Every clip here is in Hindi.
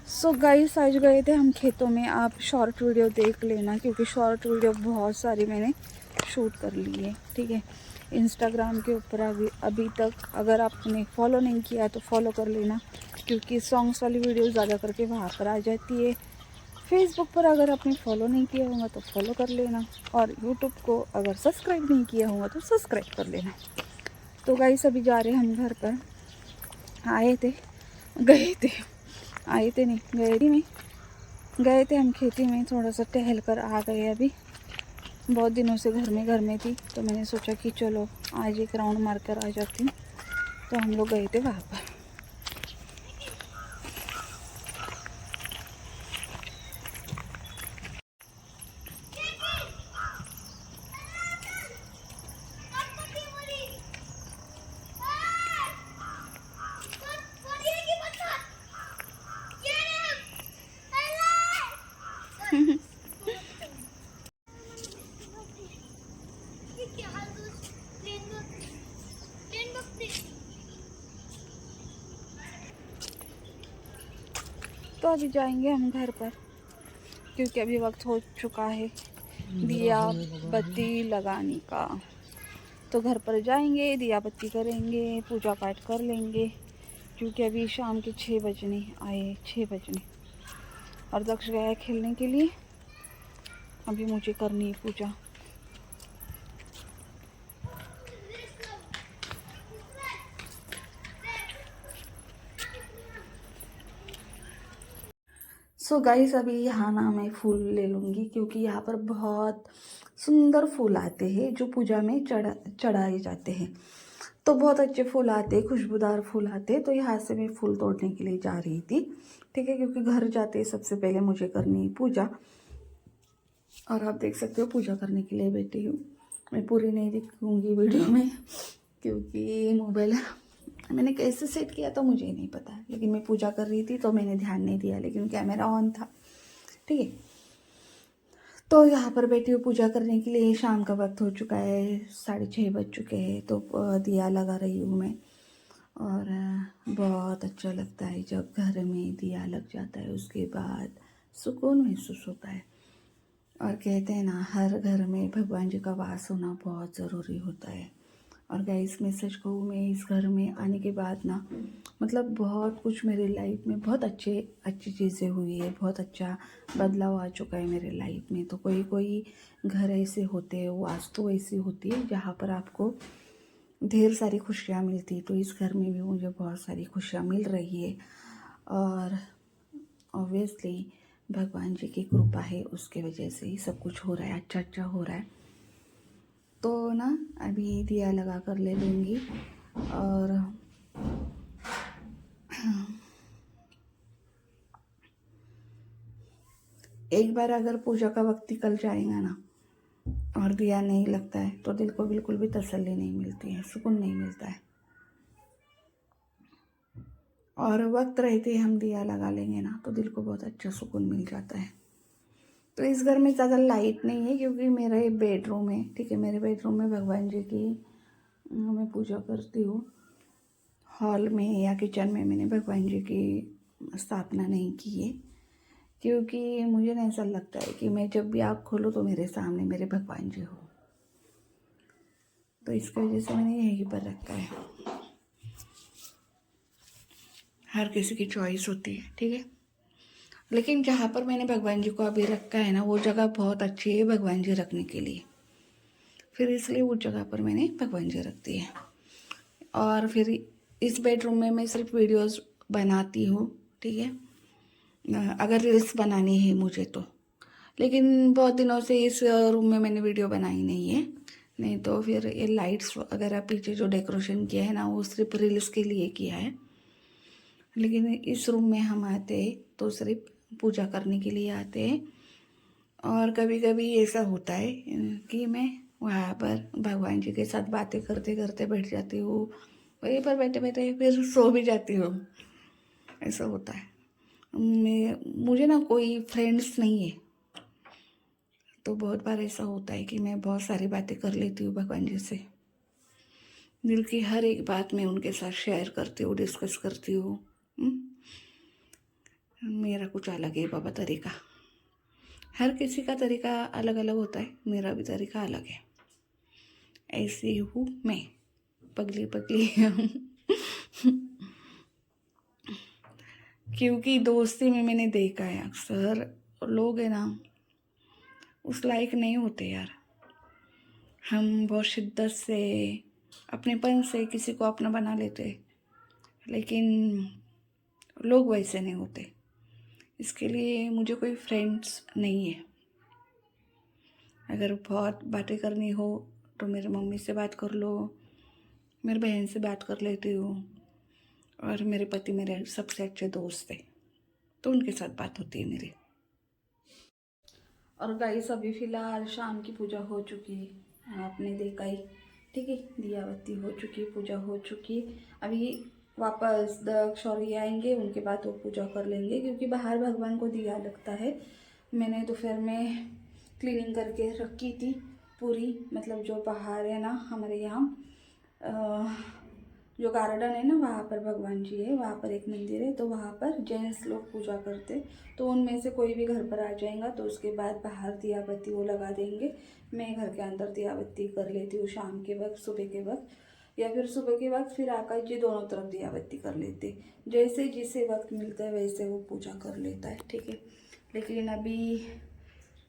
सो गाइस आज गए थे हम खेतों में। आप शॉर्ट वीडियो देख लेना क्योंकि शॉर्ट वीडियो बहुत सारी मैंने शूट कर ली है। ठीक है, इंस्टाग्राम के ऊपर अभी तक अगर आपने फॉलो नहीं किया तो फॉलो कर लेना क्योंकि सॉन्ग्स वाली वीडियो ज़्यादा करके वहाँ पर आ जाती है। फेसबुक पर अगर आपने फॉलो नहीं किया होगा तो फॉलो कर लेना और यूट्यूब को अगर सब्सक्राइब नहीं किया होगा तो सब्सक्राइब कर लेना। तो गाइस अभी जा रहे हम घर पर। आए थे गए थे आए थे नहीं गए थे हम खेती में, थोड़ा सा टहल कर आ गए। अभी बहुत दिनों से घर में थी तो मैंने सोचा कि चलो आज एक राउंड मार कर आ जाती हूँ। तो हम लोग गए थे वहाँ पर। तो अभी जाएंगे हम घर पर क्योंकि अभी वक्त हो चुका है दिया बत्ती लगाने का। तो घर पर जाएंगे, दिया बत्ती करेंगे, पूजा पाठ कर लेंगे क्योंकि अभी शाम के 6 बजने आए, 6 बजने। और दक्ष गया है खेलने के लिए। अभी मुझे करनी है पूजा। सो गाइस अभी यहाँ ना मैं फूल ले लूँगी क्योंकि यहाँ पर बहुत सुंदर फूल आते हैं जो पूजा में चढ़ाए जाते हैं। तो बहुत अच्छे फूल आते हैं, खुशबूदार फूल आते हैं। तो यहाँ से मैं फूल तोड़ने के लिए जा रही थी। ठीक है, क्योंकि घर जाते सबसे पहले मुझे करनी है पूजा। और आप देख सकते हो पूजा करने के लिए बैठी हूँ। मैं पूरी नहीं दिखूँगी वीडियो में क्योंकि मोबाइल मैंने कैसे सेट किया तो मुझे नहीं पता, लेकिन मैं पूजा कर रही थी तो मैंने ध्यान नहीं दिया, लेकिन कैमरा ऑन था। ठीक है, तो यहाँ पर बैठी हूँ पूजा करने के लिए। शाम का वक्त हो चुका है, 6:30 बज चुके हैं। तो दिया लगा रही हूँ मैं। और बहुत अच्छा लगता है जब घर में दिया लग जाता है, उसके बाद सुकून महसूस होता है। और कहते हैं ना, हर घर में भगवान जी का वास होना बहुत ज़रूरी होता है। और गाइस मैं सच कहूँ, मैं इस घर में आने के बाद ना मतलब बहुत कुछ मेरे लाइफ में बहुत अच्छी चीज़ें हुई है, बहुत अच्छा बदलाव आ चुका है मेरे लाइफ में। तो कोई कोई घर ऐसे होते हैं, वास्तु ऐसी होती है जहाँ पर आपको ढेर सारी खुशियाँ मिलती। तो इस घर में भी मुझे बहुत सारी खुशियाँ मिल रही है और ऑब्वियसली भगवान जी की कृपा है, उसके वजह से ही सब कुछ हो रहा है, अच्छा अच्छा हो रहा है। तो ना अभी दिया लगा कर ले लूँगी। और एक बार अगर पूजा का वक्त निकल जाएगा ना और दिया नहीं लगता है तो दिल को बिल्कुल भी तसल्ली नहीं मिलती है, सुकून नहीं मिलता है। और वक्त रहते हम दिया लगा लेंगे ना तो दिल को बहुत अच्छा सुकून मिल जाता है। तो इस घर में ज़्यादा लाइट नहीं है क्योंकि मेरा ये बेडरूम है। ठीक है, मेरे बेडरूम में भगवान जी की मैं पूजा करती हूँ। हॉल में या किचन में मैंने भगवान जी की स्थापना नहीं की है क्योंकि मुझे नहीं ऐसा लगता है कि मैं जब भी आँख खोलूँ तो मेरे सामने मेरे भगवान जी हो। तो इसकी वजह से मैंने यहीं पर रखा है। हर किसी की चॉइस होती है, ठीक है, लेकिन जहाँ पर मैंने भगवान जी को अभी रखा है ना वो जगह बहुत अच्छी है भगवान जी रखने के लिए। फिर इसलिए उस जगह पर मैंने भगवान जी रख दिए। और फिर इस बेडरूम में मैं सिर्फ वीडियोस बनाती हूँ। ठीक है, अगर रील्स बनानी है मुझे तो। लेकिन बहुत दिनों से इस रूम में मैंने वीडियो बनाई नहीं है। नहीं तो फिर ये लाइट्स वगैरह पीछे जो डेकोरेशन किया है ना वो सिर्फ रील्स के लिए किया है। लेकिन इस रूम में हम आते तो सिर्फ पूजा करने के लिए आते हैं। और कभी कभी ऐसा होता है कि मैं वहाँ पर भगवान जी के साथ बातें करते करते बैठ जाती हूँ, वहीं पर बैठे बैठे फिर सो भी जाती हूँ। ऐसा होता है। मुझे ना कोई फ्रेंड्स नहीं है, तो बहुत बार ऐसा होता है कि मैं बहुत सारी बातें कर लेती हूँ भगवान जी से। दिल की हर एक बात मैं उनके साथ शेयर करती हूँ, डिस्कस करती हूँ। मेरा कुछ अलग है बाबा तरीका। हर किसी का तरीका अलग अलग होता है, मेरा भी तरीका अलग है। ऐसी हूँ मैं, पगली पगली क्योंकि दोस्ती में मैंने देखा है अक्सर लोग है ना उस लायक नहीं होते यार। हम बहुत शिद्दत से अपनेपन से किसी को अपना बना लेते, लेकिन लोग वैसे नहीं होते। इसके लिए मुझे कोई फ्रेंड्स नहीं है। अगर बहुत बातें करनी हो तो मेरी मम्मी से बात कर लो, मेरी बहन से बात कर लेती हूँ, और मेरे पति मेरे सबसे अच्छे दोस्त हैं, तो उनके साथ बात होती है मेरी। और गाइस अभी फ़िलहाल शाम की पूजा हो चुकी है, आपने देखा ही, ठीक है। दिया बत्ती हो चुकी, पूजा हो चुकी। अभी वापस दक्ष और ये आएंगे, उनके बाद वो पूजा कर लेंगे, क्योंकि बाहर भगवान को दिया लगता है। मैंने दोपहर में क्लीनिंग करके रखी थी पूरी, मतलब जो बाहर है ना हमारे यहाँ जो गार्डन है ना, वहाँ पर भगवान जी है, वहाँ पर एक मंदिर है, तो वहाँ पर जेंट्स लोग पूजा करते। तो उनमें से कोई भी घर पर आ जाएगा तो उसके बाद बाहर दिया बत्ती वो लगा देंगे। मैं घर के अंदर दिया बत्ती कर लेती हूँ शाम के वक्त, सुबह के वक्त, या फिर सुबह के वक्त फिर आकाश जी दोनों तरफ दिया बत्ती कर लेते। जैसे जिसे वक्त मिलता है वैसे वो पूजा कर लेता है, ठीक है। लेकिन अभी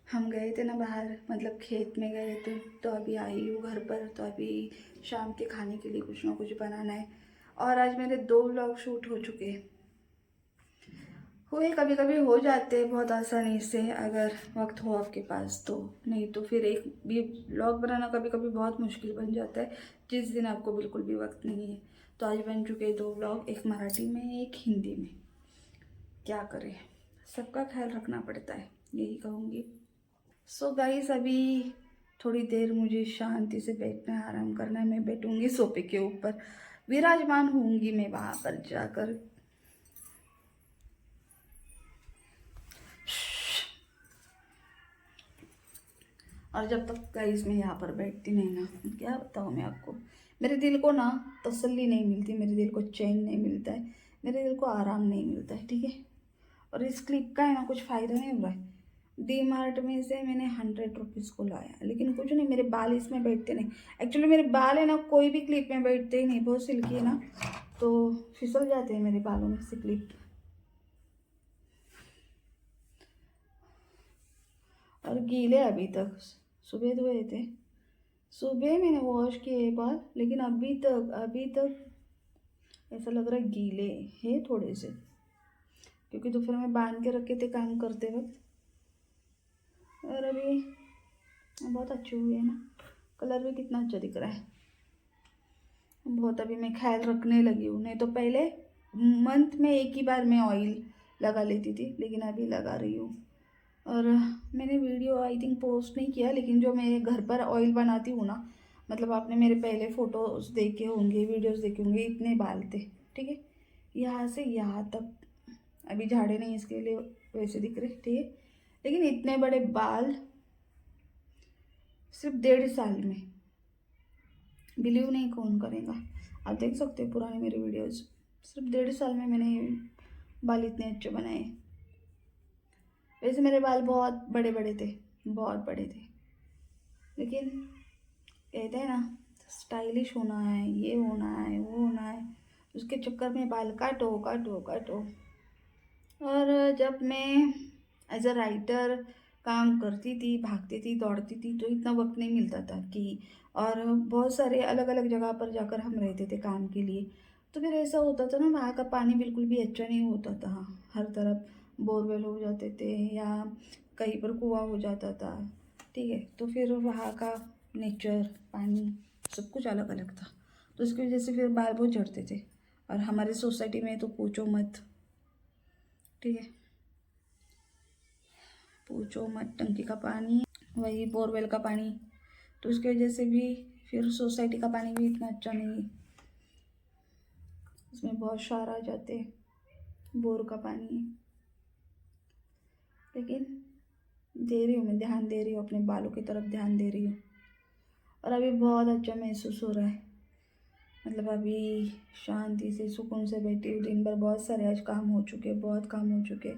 हम गए थे ना बाहर, मतलब खेत में गए थे, तो अभी आई हूँ घर पर। तो अभी शाम के खाने के लिए कुछ ना कुछ बनाना है। और आज मेरे 2 व्लॉग शूट हो चुके हुए, कभी कभी हो जाते हैं बहुत आसानी से अगर वक्त हो आपके पास तो, नहीं तो फिर एक भी व्लॉग बनाना कभी कभी बहुत मुश्किल बन जाता है जिस दिन आपको बिल्कुल भी वक्त नहीं है। तो आज बन चुके 2 व्लॉग, एक मराठी में एक हिंदी में। क्या करें, सबका ख्याल रखना पड़ता है, यही कहूँगी। सो गाइस अभी थोड़ी देर मुझे शांति से बैठना है, आराम करना है। मैं बैठूंगी सोफे के ऊपर, विराजमान होंगी मैं वहाँ पर जाकर। और जब तक गाइस मैं यहाँ पर बैठती नहीं ना, क्या बताऊँ मैं आपको, मेरे दिल को ना तसल्ली नहीं मिलती, मेरे दिल को चैन नहीं मिलता है, मेरे दिल को आराम नहीं मिलता है, ठीक है। और इस क्लिप का है ना कुछ फ़ायदा नहीं हो रहा है। डी मार्ट में से मैंने 100 रुपीज़ को लाया, लेकिन कुछ नहीं, मेरे बाल इसमें बैठते नहीं। एक्चुअली मेरे बाल है ना कोई भी क्लिप में बैठते ही नहीं, बहुत सिल्की है ना, तो फिसल जाते हैं मेरे बालों में से क्लिप। और गीले अभी तक, सुबह धोए थे, सुबह मैंने वॉश किए बाल, लेकिन अभी तक ऐसा लग रहा है गीले हैं थोड़े से, क्योंकि दोपहर में बांध के रखे थे काम करते वक्त। और अभी बहुत अच्छे हुए हैं ना, कलर भी कितना अच्छा दिख रहा है। बहुत अभी मैं ख्याल रखने लगी हूँ, नहीं तो पहले मंथ में एक ही बार मैं ऑयल लगा लेती थी, लेकिन अभी लगा रही हूँ। और मैंने वीडियो आई थिंक पोस्ट नहीं किया, लेकिन जो मैं घर पर ऑयल बनाती हूँ ना, मतलब आपने मेरे पहले फ़ोटोज़ देखे होंगे, वीडियोज़ देखे होंगे, इतने बाल थे, ठीक है, यहाँ से यहाँ तक। अभी झाड़े नहीं इसके लिए वैसे दिख रहे, ठीक है, लेकिन इतने बड़े बाल सिर्फ 1.5 साल में, बिलीव नहीं कौन करेगा। आप देख सकते हैं पुराने मेरे वीडियोस, सिर्फ 1.5 साल में मैंने बाल इतने अच्छे बनाए। वैसे मेरे बाल बहुत बड़े बड़े थे, बहुत बड़े थे, लेकिन कहते हैं ना स्टाइलिश होना है, ये होना है, वो होना है, उसके चक्कर में बाल काटो काटो काटो। और जब मैं एज अ राइटर काम करती थी, भागती थी, दौड़ती थी, तो इतना वक्त नहीं मिलता था कि, और बहुत सारे अलग अलग जगह पर जाकर हम रहते थे काम के लिए। तो फिर ऐसा होता था ना, वहाँ का पानी बिल्कुल भी अच्छा नहीं होता था, हर तरफ बोरवेल हो जाते थे या कहीं पर कुआं हो जाता था, ठीक है। तो फिर वहाँ का नेचर, पानी, सब कुछ अलग अलग था, तो उसकी वजह से फिर बाल बहुत झड़ते थे। और हमारे सोसाइटी में तो पूछो मत, ठीक है, पूछो मत। टंकी का पानी, वही बोरवेल का पानी, तो उसकी वजह से भी फिर सोसाइटी का पानी भी इतना अच्छा नहीं है, इसमें बहुत क्षार आ जाते हैं, बोर का पानी है। लेकिन दे रही हूँ मैं, ध्यान दे रही हूँ, अपने बालों की तरफ ध्यान दे रही हूँ, और अभी बहुत अच्छा महसूस हो रहा है। मतलब अभी शांति से सुकून से बैठी हूँ, दिन भर बहुत सारे आज काम हो चुके, बहुत काम हो चुके,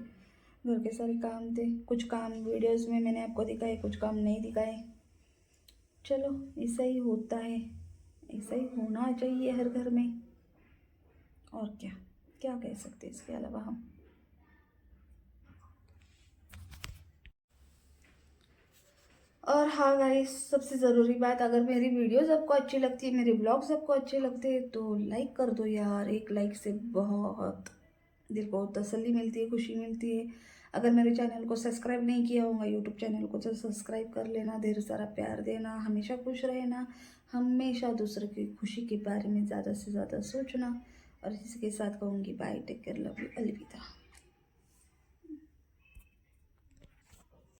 घर के सारे काम थे, कुछ काम वीडियोस में मैंने आपको दिखाए, कुछ काम नहीं दिखाए। चलो ऐसा ही होता है, ऐसा ही होना चाहिए हर घर में, और क्या क्या कह सकते हैं इसके अलावा हम। और हाँ गाइस, सबसे ज़रूरी बात, अगर मेरी वीडियोस आपको अच्छी लगती है, मेरे ब्लॉग्स आपको अच्छे लगते हैं तो लाइक कर दो यार। एक लाइक से बहुत दिल को तसल्ली मिलती है, खुशी मिलती है। अगर मेरे चैनल को सब्सक्राइब नहीं किया होगा, यूट्यूब चैनल को, तो सब्सक्राइब कर लेना, ढेर सारा प्यार देना, हमेशा खुश रहना, हमेशा दूसरों की खुशी के बारे में ज़्यादा से ज़्यादा सोचना। और इसी के साथ कहूँगी bye, take care, love you, अलविदा।